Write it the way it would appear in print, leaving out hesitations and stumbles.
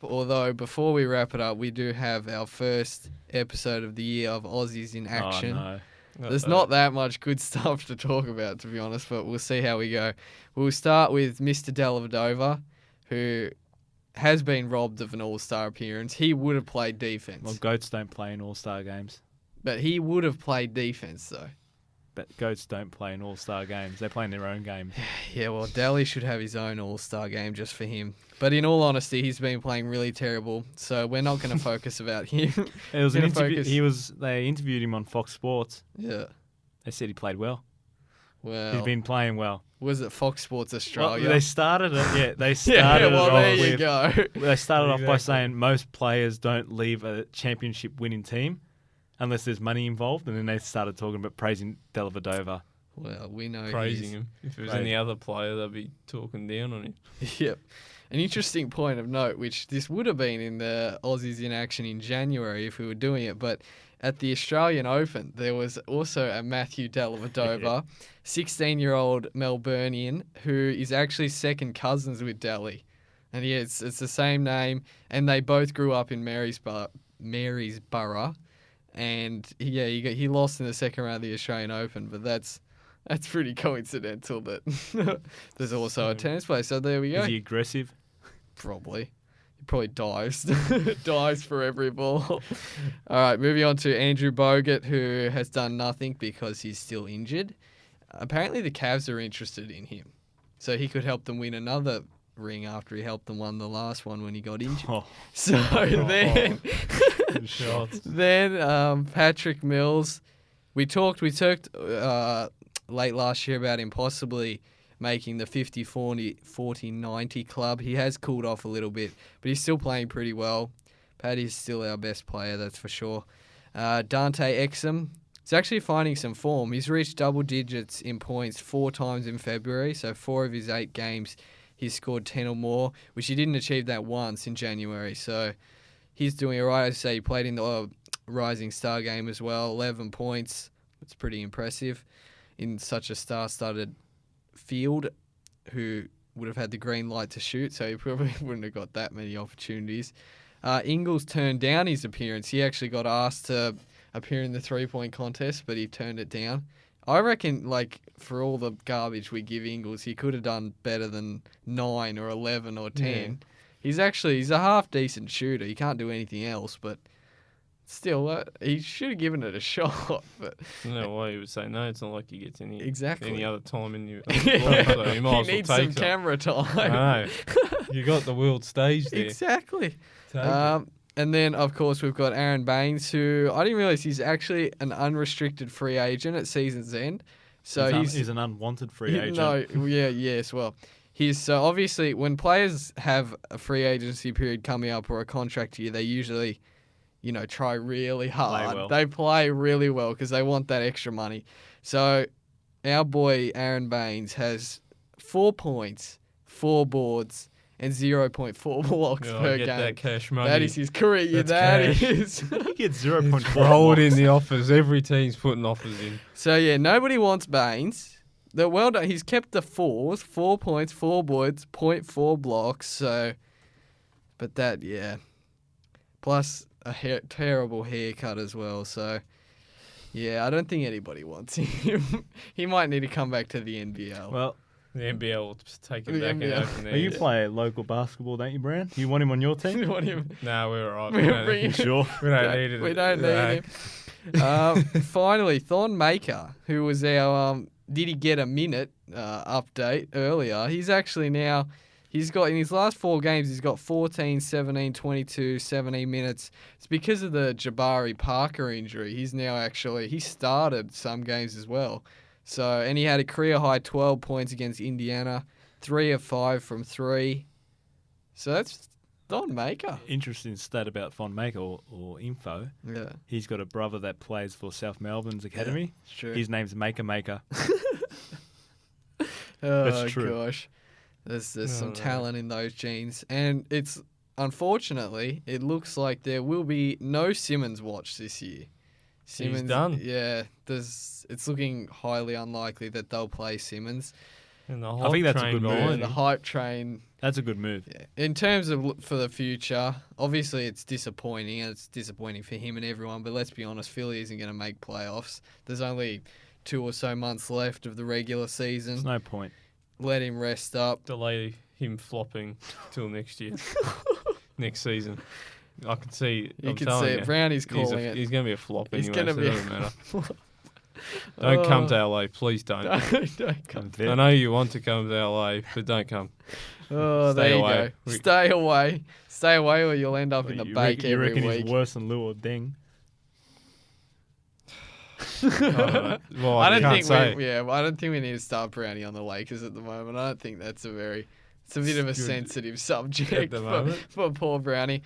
Although, before we wrap it up, we do have our first episode of the year of Aussies in action. Oh, no. There's not that much good stuff to talk about, to be honest, but we'll see how we go. We'll start with Mr. Dellavedova, who has been robbed of an All-Star appearance. He would have played defence. Well, goats don't play in All-Star games. But he would have played defence, though. But goats don't play in All-Star games. They play in their own game. Yeah, well, Delhi should have his own All-Star game just for him. But in all honesty, he's been playing really terrible, so we're not going to focus about him. It was an interview. They interviewed him on Fox Sports. Yeah. They said he played well. Well, He's been playing well. Was it Fox Sports Australia? Well, they started it. Yeah, they started there it you off go. They started off by Exactly. saying most players don't leave a championship winning team unless there's money involved, and then they started talking about praising Dellavedova. Well, we know praising he's... him. If it was Praising. any other player, they'd be talking down on him. Yep. An interesting point of note, which this would have been in the Aussies in action in January if we were doing it, but at the Australian Open, there was also a Matthew Dellavedova, 16-year-old Melburnian, who is actually second cousins with Delhi. And yeah, it's the same name, and they both grew up in Marysborough. And yeah, he lost in the second round of the Australian Open, but that's pretty coincidental that there's also a tennis player. So there we go. Is he aggressive? Probably. He probably dives. Dives for every ball. All right, moving on to Andrew Bogut, who has done nothing because he's still injured. Apparently the Cavs are interested in him. So he could help them win another ring after he helped them win the last one when he got injured. Oh, So then... Shots. Then Patrick Mills. We talked late last year about him possibly making the 50-40-90 club. He has cooled off a little bit, but he's still playing pretty well. Paddy's still our best player, that's for sure. Dante Exum is actually finding some form. He's reached double digits in points 4 times in February, so 4 of his 8 games he's scored 10 or more, which he didn't achieve that once in January. So he's doing all right. As I say, he played in the Rising Star game as well, 11 points. That's pretty impressive in such a star-studded field, who would have had the green light to shoot, so he probably wouldn't have got that many opportunities. Ingles turned down his appearance. He actually got asked to appear in the three-point contest, but he turned it down. I reckon, for all the garbage we give Ingles, he could have done better than 9 or 11 or 10. Yeah. He's a half-decent shooter. He can't do anything else, but still, he should have given it a shot. But No way he would say no. It's not like he gets any exactly. other time in the floor, so you might He as well needs take some it. camera I time. know. You got the world stage there. Exactly. Take it. And then, of course, we've got Aaron Baines, who I didn't realise he's actually an unrestricted free agent at season's end. So he's an unwanted free agent. Well, so obviously when players have a free agency period coming up or a contract year, they usually, try really hard. well. They play really well because they want that extra money. So our boy Aaron Baines has 4 points, 4 boards, and 0.4 blocks per get game. that cash money. That is his career. That's That cash. is. He gets 0.4 rolled blocks. in the offers. Every team's putting offers in. So yeah, nobody wants Baines. Well done. He's kept the 4s, 4 points, 4 boards, 0.4 blocks. So, but that plus a terrible haircut as well. So, yeah, I don't think anybody wants him. He might need to come back to the NBL. Well, The NBL will just take The him back and NBL. open well, you there. play local basketball, don't you, Brown? You want him on your team? You want him? No, we're all right. We'll bring him. Sure. We don't need it. We don't need him. Finally, Thon Maker, who was our did he get a minute update earlier. He's actually now, he's got, in his last 4 games, he's got 14, 17, 22, 17 minutes. It's because of the Jabari Parker injury. He's now actually, he started some games as well. So, and he had a career high 12 points against Indiana, 3 of 5 from 3. So that's Thon Maker. Interesting stat about Von Maker or info. Yeah, He's got a brother that plays for South Melbourne's academy. it's true. His name's Maker. Oh, That's true. gosh. There's some No. talent in those genes. And it's, unfortunately, it looks like there will be no Simmons watch this year. He's done. Yeah, it's looking highly unlikely that they'll play Simmons. And the I hype think that's a train good move. behind The him. hype train. That's a good move. Yeah. In terms of for the future, obviously it's disappointing, and it's disappointing for him and everyone. But let's be honest, Philly isn't going to make playoffs. There's only 2 or so months left of the regular season. There's no point. Let him rest up. Delay him flopping till next year, next season. I can see. You I'm can telling see it. you, Brownie's calling it. He's going to be a flop He's anyway. gonna So be it a doesn't matter. Don't come to LA, please don't. Don't come. That's it. I know you want to come to LA, but don't come. Oh, Stay there you away. go. Stay away. Stay away, or you'll end up in the You bake reckon, you every reckon week. he's worse than Lou or Deng? I don't know. Well, I don't can't think say. I don't think we need to start Brownie on the Lakers at the moment. I don't think that's it's a bit of a Good sensitive subject at the moment. for poor Brownie.